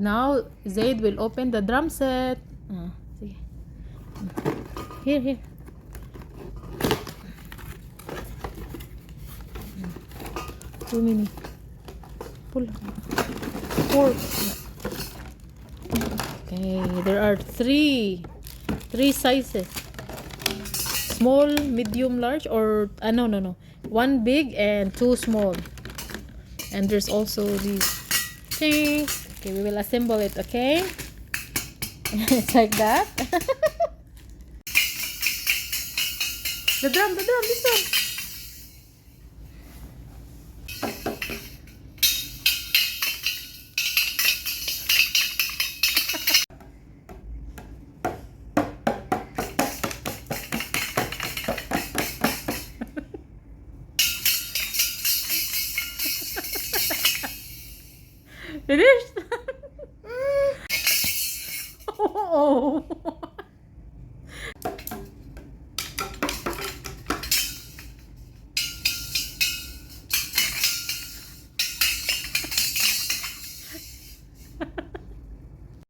Now, Zaid will open the drum set. Sige. Here. Too many. Pull. 4. Okay, there are three sizes. Small, medium, large, or no. 1 big and 2 small. And there's also these things. Okay, we will assemble it, okay? It's like that. The drum, this one. Finished? Oh.